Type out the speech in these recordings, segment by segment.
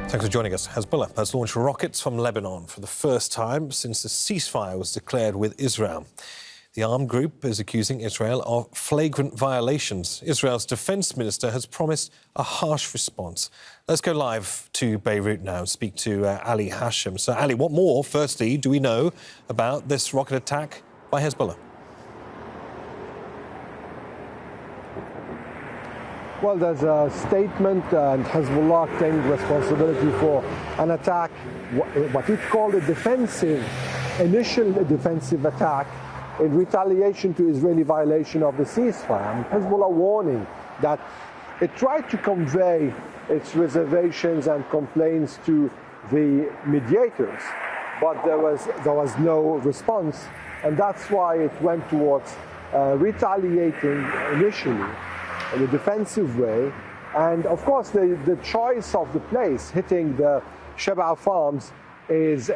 Thanks for joining us. Hezbollah has launched rockets from Lebanon for the first time since the ceasefire was declared with Israel. The armed group is accusing Israel of flagrant violations. Israel's defence minister has promised a harsh response. Let's go live to Beirut now and speak to Ali Hashem. So, Ali, what more, firstly, do we know about this rocket attack by Hezbollah? Well, there's a statement, and Hezbollah claimed responsibility for an attack, what it called a initial defensive attack in retaliation to Israeli violation of the ceasefire. And Hezbollah warning that it tried to convey its reservations and complaints to the mediators, but there was no response, and that's why it went towards retaliating initially in a defensive way. And of course the choice of the place, hitting the Sheba farms, is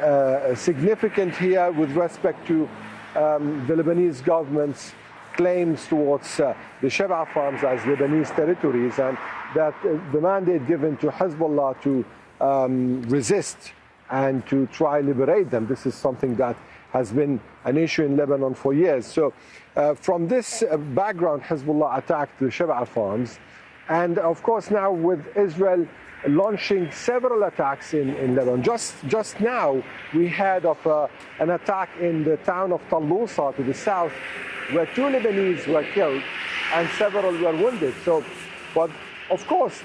significant here with respect to the Lebanese government's claims towards the Sheba farms as Lebanese territories, and that the mandate given to Hezbollah to resist and to try liberate them. This is something that has been an issue in Lebanon for years. So from this background, Hezbollah attacked the Sheba farms. And of course now with Israel launching several attacks in Lebanon. Just now we heard of an attack in the town of Tallusa to the south, where 2 Lebanese were killed and several were wounded. So, but of course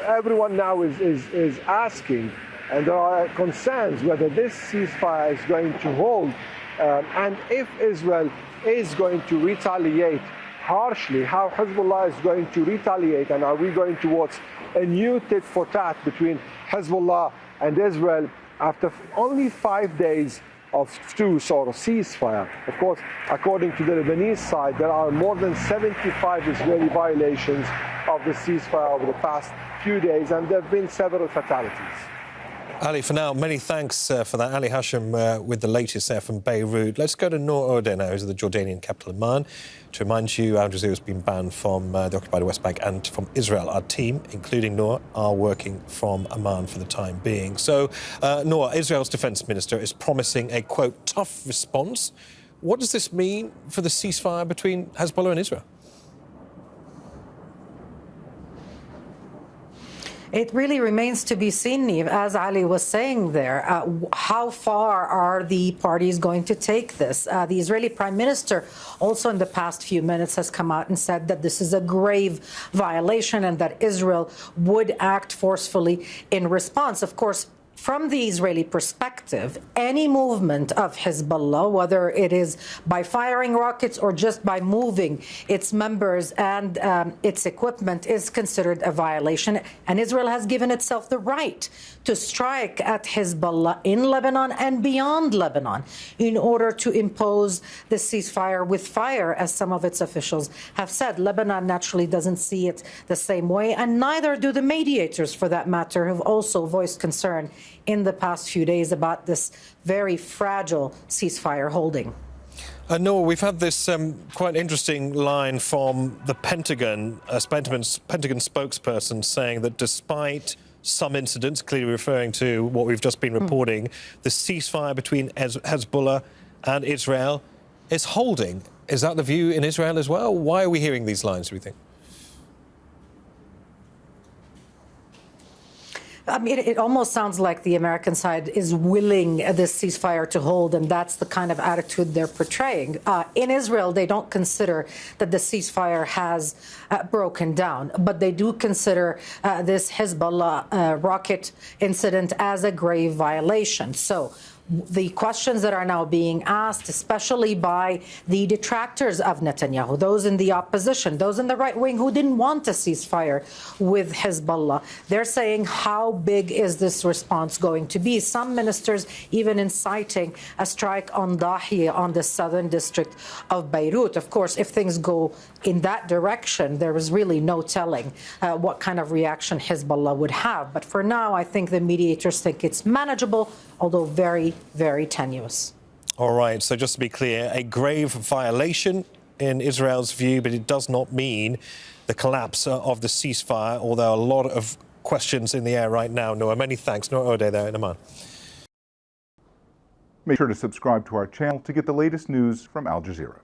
everyone now is asking, and there are concerns whether this ceasefire is going to hold, and if Israel is going to retaliate harshly, how Hezbollah is going to retaliate, and are we going towards a new tit-for-tat between Hezbollah and Israel after only 5 days of truce or ceasefire? Of course, according to the Lebanese side, there are more than 75 Israeli violations of the ceasefire over the past few days, and there have been several fatalities. Ali, for now, many thanks for that. Ali Hashem with the latest there from Beirut. Let's go to Nour Odeh now, who's the Jordanian capital, Amman. To remind you, Al Jazeera has been banned from the occupied West Bank and from Israel. Our team, including Nour, are working from Amman for the time being. So, Nour, Israel's defence minister is promising a, quote, tough response. What does this mean for the ceasefire between Hezbollah and Israel? It really remains to be seen, Niamh, as Ali was saying there. How far are the parties going to take this? The Israeli Prime Minister also in the past few minutes has come out and said that this is a grave violation and that Israel would act forcefully in response. Of course, from the Israeli perspective, any movement of Hezbollah, whether it is by firing rockets or just by moving its members and its equipment, is considered a violation. And Israel has given itself the right to strike at Hezbollah in Lebanon and beyond Lebanon in order to impose the ceasefire with fire, as some of its officials have said. Lebanon naturally doesn't see it the same way, and neither do the mediators, for that matter, who've also voiced concern in the past few days about this very fragile ceasefire holding. Nour, we've had this quite interesting line from the Pentagon, a Pentagon spokesperson saying that despite some incidents, clearly referring to what we've just been reporting, the ceasefire between Hezbollah and Israel is holding. Is that the view in Israel as well? Why are we hearing these lines, do we think? I mean, it almost sounds like the American side is willing this ceasefire to hold, and that's the kind of attitude they're portraying. In Israel, they don't consider that the ceasefire has broken down, but they do consider this Hezbollah rocket incident as a grave violation. So the questions that are now being asked, especially by the detractors of Netanyahu, those in the opposition, those in the right wing who didn't want a ceasefire with Hezbollah, they're saying, how big is this response going to be? Some ministers even inciting a strike on Dahiya, on the southern district of Beirut. Of course, if things go in that direction, there is really no telling what kind of reaction Hezbollah would have. But for now, I think the mediators think it's manageable, although very, very tenuous. All right, so just to be clear, a grave violation in Israel's view, but it does not mean the collapse of the ceasefire, although a lot of questions in the air right now, Nour. Many thanks. Nour Odeh there in Amman. Make sure to subscribe to our channel to get the latest news from Al Jazeera.